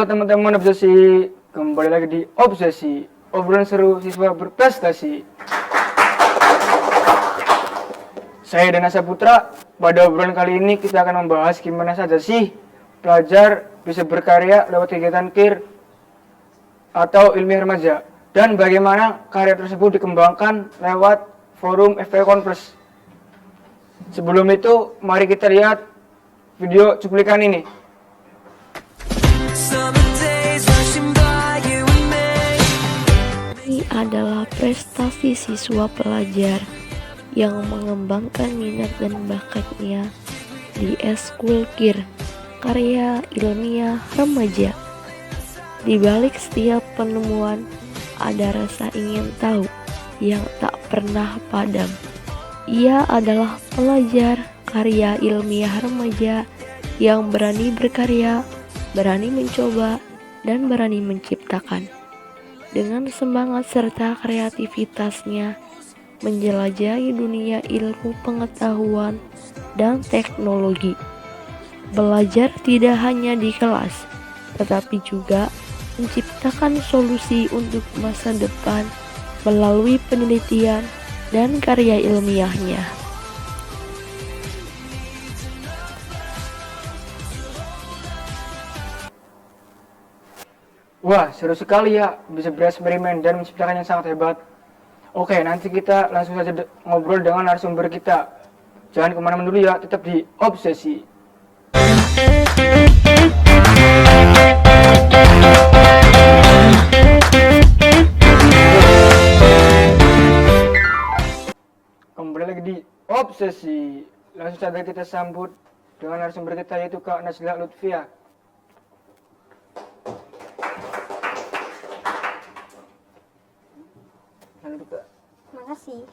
Halo teman-teman obsesi, kembali lagi di Obsesi, obrolan seru siswa berprestasi. Saya Danasa Putra. Pada obrolan kali ini kita akan membahas gimana saja sih pelajar bisa berkarya lewat kegiatan KIR atau ilmiah remaja, dan bagaimana karya tersebut dikembangkan lewat forum FPI Conference. Sebelum itu, mari kita lihat video cuplikan ini. Ini adalah prestasi siswa pelajar yang mengembangkan minat dan bakatnya di Eskul KIR, karya ilmiah remaja. Di balik setiap penemuan ada rasa ingin tahu yang tak pernah padam. Ia adalah pelajar karya ilmiah remaja yang berani berkarya, berani mencoba, dan berani menciptakan. Dengan semangat serta kreativitasnya, menjelajahi dunia ilmu pengetahuan dan teknologi. Belajar tidak hanya di kelas, tetapi juga menciptakan solusi untuk masa depan melalui penelitian dan karya ilmiahnya. Wah, seru sekali ya, bisa bereksperimen dan menciptakan yang sangat hebat. Oke, nanti kita langsung saja ngobrol dengan narasumber kita. Jangan kemana-mana dulu ya, tetap di Obsesi. Kembali lagi di Obsesi. Langsung saja kita sambut dengan narasumber kita, yaitu Kak Nazila Lutfia. Makasih.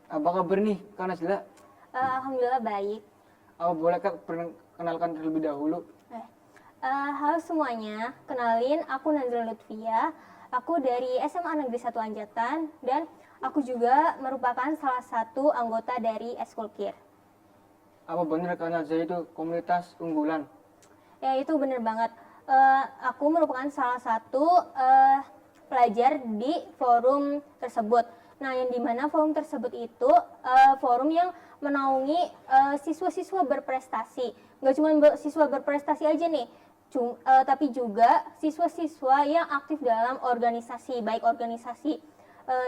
Apa kabar nih, Kak Nazila? Alhamdulillah baik. Boleh Kak perkenalkan terlebih dahulu? Halo semuanya, kenalin aku Nazila Lutfia. Aku dari SMA Negeri 1 Anjatan dan aku juga merupakan salah satu anggota dari Eskul KIR. Apa benar Kak Nazila itu komunitas unggulan? Ya itu bener banget. Aku merupakan salah satu pelajar di forum tersebut. Nah, yang dimana forum tersebut itu forum yang menaungi siswa-siswa berprestasi. Nggak cuma siswa berprestasi aja nih, tapi juga siswa-siswa yang aktif dalam organisasi, baik organisasi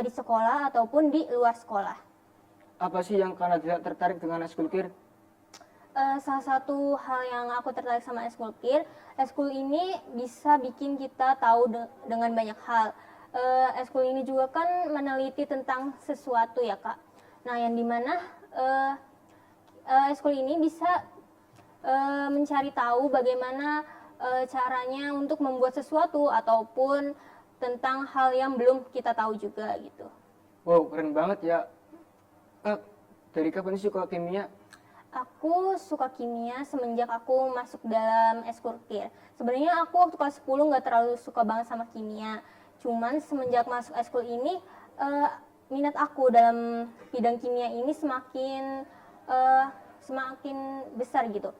di sekolah ataupun di luar sekolah. Apa sih yang Kak Nazila tertarik dengan Eskul KIR? Salah satu hal yang aku tertarik sama Eskul KIR, Eskul ini bisa bikin kita tahu dengan banyak hal. Eskul ini juga kan meneliti tentang sesuatu ya Kak. Nah yang dimana Eskul ini bisa mencari tahu bagaimana caranya untuk membuat sesuatu ataupun tentang hal yang belum kita tahu juga gitu. Wow, keren banget ya. Kak, dari kapan sih suka kimia? Aku suka kimia semenjak aku masuk dalam Eskul KIR. Sebenarnya aku waktu kelas 10 nggak terlalu suka banget sama kimia. Cuman semenjak masuk Eskul ini, minat aku dalam bidang kimia ini semakin besar gitu.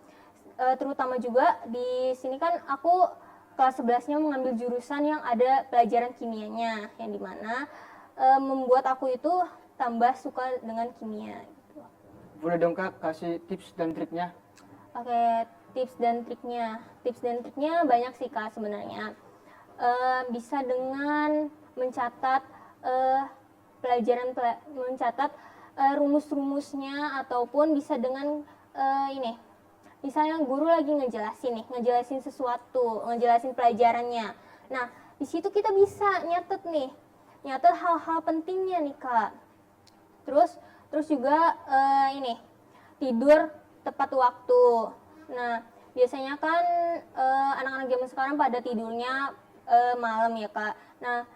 Terutama juga di sini kan aku kelas 11-nya mengambil jurusan yang ada pelajaran kimianya, yang dimana membuat aku itu tambah suka dengan kimia. Boleh dong Kak kasih tips dan triknya? Oke, tips dan triknya. Tips dan triknya banyak sih Kak sebenarnya. Bisa dengan mencatat mencatat rumus-rumusnya, ataupun bisa dengan ini. Misalnya guru lagi ngejelasin sesuatu, ngejelasin pelajarannya. Nah, di situ kita bisa nyatet hal-hal pentingnya nih Kak. Terus juga tidur tepat waktu. Nah, biasanya kan anak-anak zaman sekarang pada tidurnya malam ya Kak. Nah,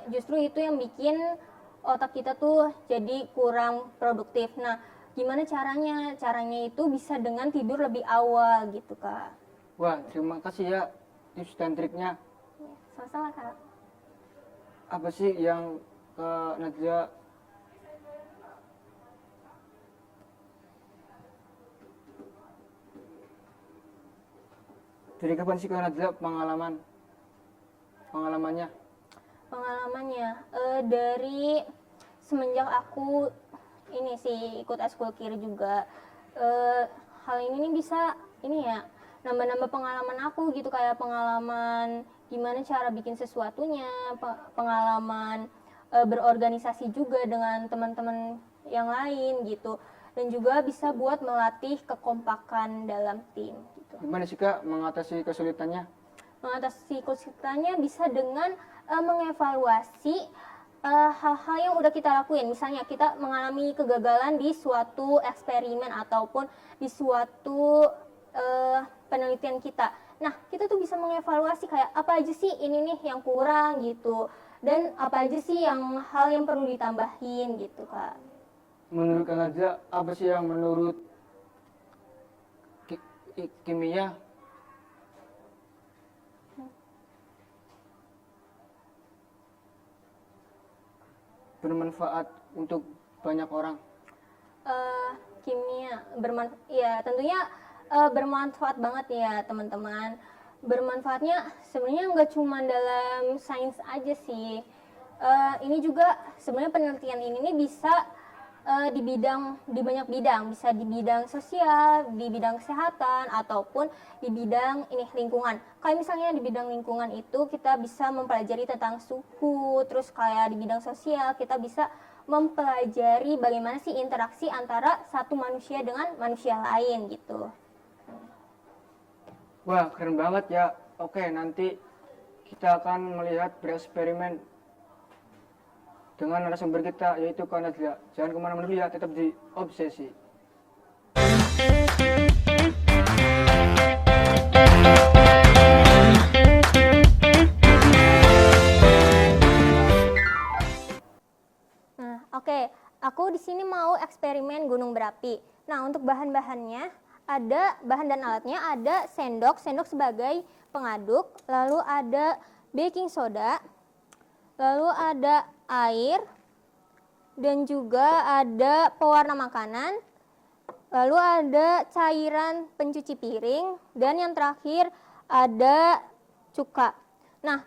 justru itu yang bikin otak kita tuh jadi kurang produktif. Nah, gimana caranya? Caranya itu bisa dengan tidur lebih awal gitu Kak. Wah, terima kasih ya tips dan triknya. Sama-sama Kak. Apa sih yang Kak Nazila Dari kapan sih Kak Najla pengalamannya? Pengalamannya dari semenjak aku ini sih ikut eskul kir juga. Hal ini nih bisa ini ya nambah-nambah pengalaman aku gitu, kayak pengalaman gimana cara bikin sesuatunya, pengalaman berorganisasi juga dengan teman-teman yang lain gitu, dan juga bisa buat melatih kekompakan dalam tim gitu. Gimana sih Kak mengatasi kesulitannya? Mengatasi kesulitannya bisa dengan mengevaluasi hal-hal yang udah kita lakuin. Misalnya kita mengalami kegagalan di suatu eksperimen ataupun di suatu penelitian kita. Nah, kita tuh bisa mengevaluasi kayak apa aja sih ini nih yang kurang gitu, dan apa aja sih hal yang perlu ditambahin gitu, Kak. Menurut Kak Najla, apa sih yang menurut kimia bermanfaat untuk banyak orang? Kimia ya tentunya bermanfaat banget ya teman-teman. Bermanfaatnya sebenarnya nggak cuma dalam sains aja sih. Ini juga sebenarnya penelitian ini nih bisa di banyak bidang, bisa di bidang sosial, di bidang kesehatan, ataupun di bidang ini lingkungan. Kayak misalnya di bidang lingkungan itu kita bisa mempelajari tentang suhu, terus kayak di bidang sosial kita bisa mempelajari bagaimana sih interaksi antara satu manusia dengan manusia lain gitu. Wah, keren banget ya. Oke, nanti kita akan melihat bereksperimen dengan narasumber kita, yaitu Kak Najla. Jangan kemana-mana dulu ya, tetap di Obsesi. Nah, oke, aku di sini mau eksperimen gunung berapi. Nah, untuk bahan-bahannya ada bahan dan alatnya ada sendok sebagai pengaduk, lalu ada baking soda, lalu ada air, dan juga ada pewarna makanan, lalu ada cairan pencuci piring, dan yang terakhir ada cuka. Nah,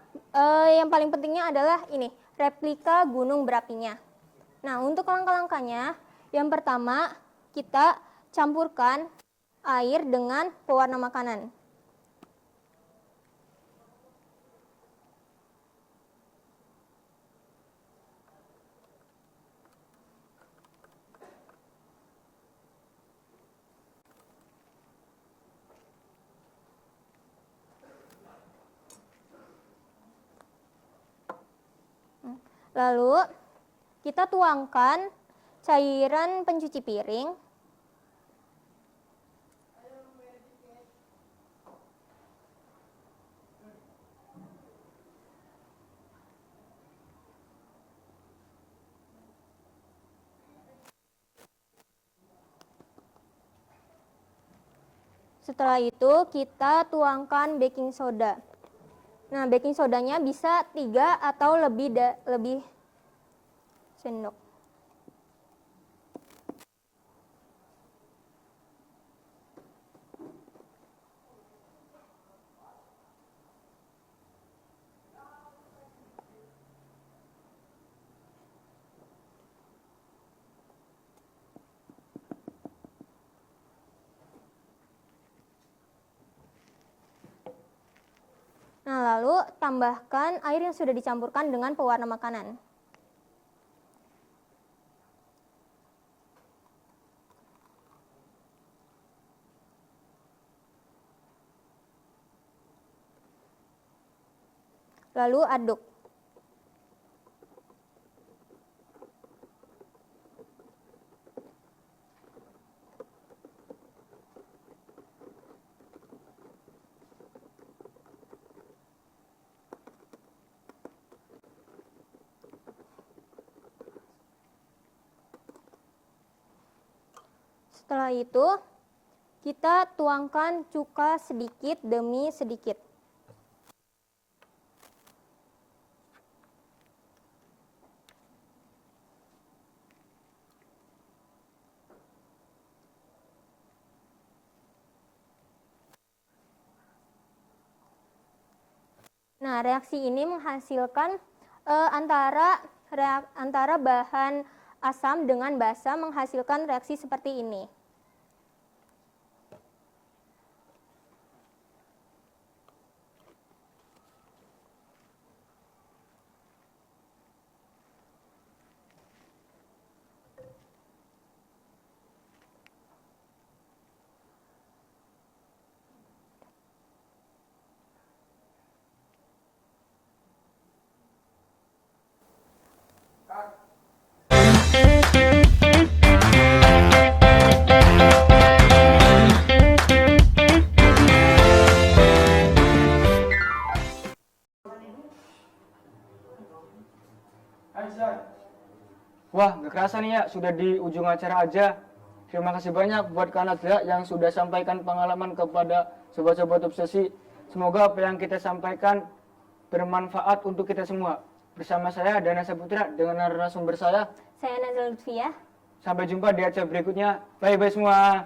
yang paling pentingnya adalah ini, replika gunung berapinya. Nah, untuk langkah-langkahnya, yang pertama kita campurkan air dengan pewarna makanan. Lalu kita tuangkan cairan pencuci piring. Setelah itu kita tuangkan baking soda. Nah, baking sodanya bisa 3 atau lebih sendok. Nah, lalu tambahkan air yang sudah dicampurkan dengan pewarna makanan. Lalu aduk. Setelah itu, kita tuangkan cuka sedikit demi sedikit. Nah, reaksi ini menghasilkan antara bahan asam dengan basa menghasilkan reaksi seperti ini. Wah, gak kerasa nih ya, sudah di ujung acara aja. Terima kasih banyak buat Kak Najla yang sudah sampaikan pengalaman kepada sobat-sobat obsesi. Semoga apa yang kita sampaikan bermanfaat untuk kita semua. Bersama saya Dana Saputra dengan narasumber saya. Saya Nazla Lutfia. Sampai jumpa di acara berikutnya. Bye-bye semua.